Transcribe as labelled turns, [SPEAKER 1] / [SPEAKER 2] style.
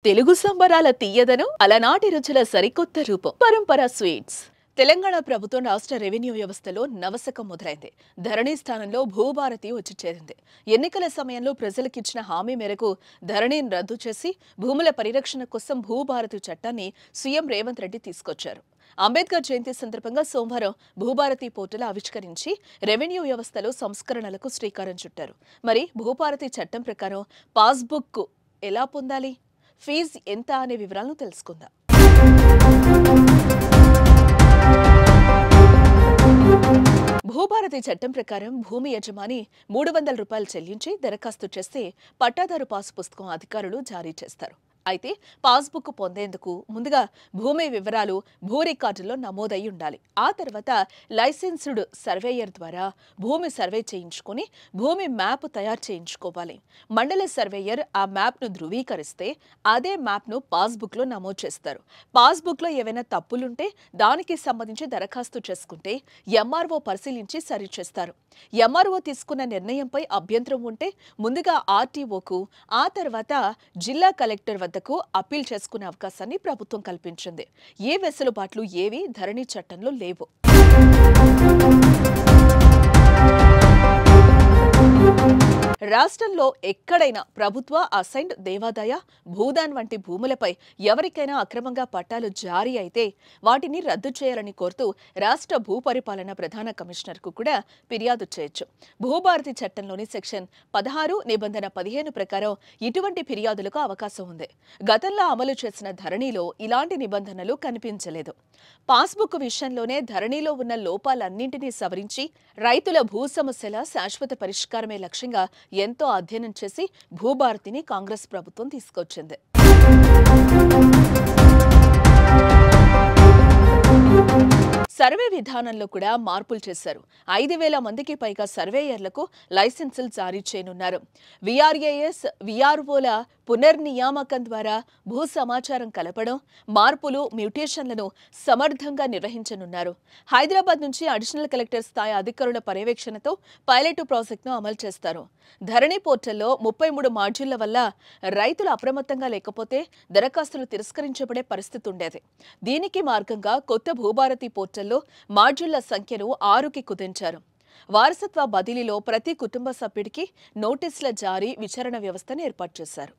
[SPEAKER 1] తెలుగు సంబరాల తీయదనం అలనాటి రుచుల సరికొత్త రూపం పరంపర స్వీట్స్. తెలంగాణ ప్రభుత్వం రాష్ట్ర రెవెన్యూ వ్యవస్థలో నవశకం మొదలైంది. ధరణి స్థానంలో భూభారతి వచ్చి చేరింది. ఎన్నికల సమయంలో ప్రజలకిచ్చిన హామీ మేరకు ధరణిని రద్దు చేసి భూముల పరిరక్షణ కోసం భూభారతి చట్టాన్ని సీఎం రేవంత్ రెడ్డి తీసుకొచ్చారు. అంబేద్కర్ జయంతి సందర్భంగా సోమవారం భూభారతి పోర్టల్ ఆవిష్కరించి రెవెన్యూ వ్యవస్థలో సంస్కరణలకు శ్రీకారం చుట్టారు. మరి భూభారతి చట్టం ప్రకారం పాస్బుక్ ఎలా పొందాలి, ఫీజు ఎంత అనే వివరాలను తెలుసుకుందాం. భూభారతి చట్టం ప్రకారం భూమి యజమాని 300 రూపాయలు చెల్లించి దరఖాస్తు చేస్తే పట్టాదారు పాసు పుస్తకం అధికారులు జారీ చేస్తారు. అయితే పాస్బుక్ పొందేందుకు ముందుగా భూమి వివరాలు భూ రికార్డులో నమోదై ఉండాలి. ఆ తర్వాత లైసెన్స్డ్ సర్వేయర్ ద్వారా భూమి సర్వే చేయించుకుని భూమి మ్యాప్ తయారు చేయించుకోవాలి. మండల సర్వేయర్ ఆ మ్యాప్ను ధృవీకరిస్తే అదే మ్యాప్ను పాస్బుక్లో నమోదు చేస్తారు. పాస్బుక్లో ఏవైనా తప్పులుంటే దానికి సంబంధించి దరఖాస్తు చేసుకుంటే ఎంఆర్ఓ పరిశీలించి సరిచేస్తారు. ఎంఆర్ఓ తీసుకున్న నిర్ణయంపై అభ్యంతరం ఉంటే ముందుగా ఆర్టీఓకు, ఆ తర్వాత జిల్లా కలెక్టర్ వద్దకు అప్పీల్ చేసుకునే అవకాశాన్ని ప్రభుత్వం కల్పించింది. ఏ వెసులుబాట్లు ఏవి ధరణి చట్టంలో లేవు. రాష్ట్రంలో ఎక్కడైనా ప్రభుత్వ అసైన్డ్ దేవాదాయ భూదాన్ వంటి భూములపై ఎవరికైనా అక్రమంగా పట్టాలు జారీ అయితే వాటిని రద్దు చేయాలని కోరుతూ రాష్ట్ర భూపరిపాలన ప్రధాన కమిషనర్కు కూడా ఫిర్యాదు చేయొచ్చు. భూభారతి చట్టంలోని సెక్షన్ 16 నిబంధన 15 ప్రకారం ఇటువంటి ఫిర్యాదులకు అవకాశం ఉంది. గతంలో అమలు చేసిన ధరణిలో ఇలాంటి నిబంధనలు కనిపించలేదు. పాస్బుక్ విషయంలోనే ధరణిలో ఉన్న లోపాలన్నింటినీ సవరించి రైతుల భూ సమస్యల శాశ్వత పరిష్కారమే లక్ష్యంగా ఎంతో అధ్యయనం చేసి భూభారతిని కాంగ్రెస్ ప్రభుత్వం తీసుకొచ్చింది. సర్వే విధానంలో కూడా మార్పులు చేశారు. 5,000 మందికి పైగా సర్వేయర్లకు లైసెన్సులు జారీ చేయనున్నారు. విఆర్ఏఎస్, విఆర్ఓల పునర్నియామకం ద్వారా భూ సమాచారం కలపడం, మార్పులు, మ్యూటేషన్లను సమర్థంగా నిర్వహించనున్నారు. హైదరాబాద్ నుంచి అడిషనల్ కలెక్టర్ స్థాయి అధికారుల పర్యవేక్షణతో పైలట్ ప్రాజెక్టును అమలు చేస్తారు. ధరణి పోర్టల్లో 33 మాడ్యూళ్ల వల్ల రైతులు అప్రమత్తంగా లేకపోతే దరఖాస్తులు తిరస్కరించబడే పరిస్థితి ఉండేది. దీనికి మార్గంగా కొత్త భూభారతి పోర్టల్లో మాడ్యూళ్ల సంఖ్యను 6కి కుదించారు. వారసత్వ బదిలీలో ప్రతి కుటుంబ సభ్యుడికి నోటీసుల జారీ, విచారణ వ్యవస్థను ఏర్పాటు చేశారు.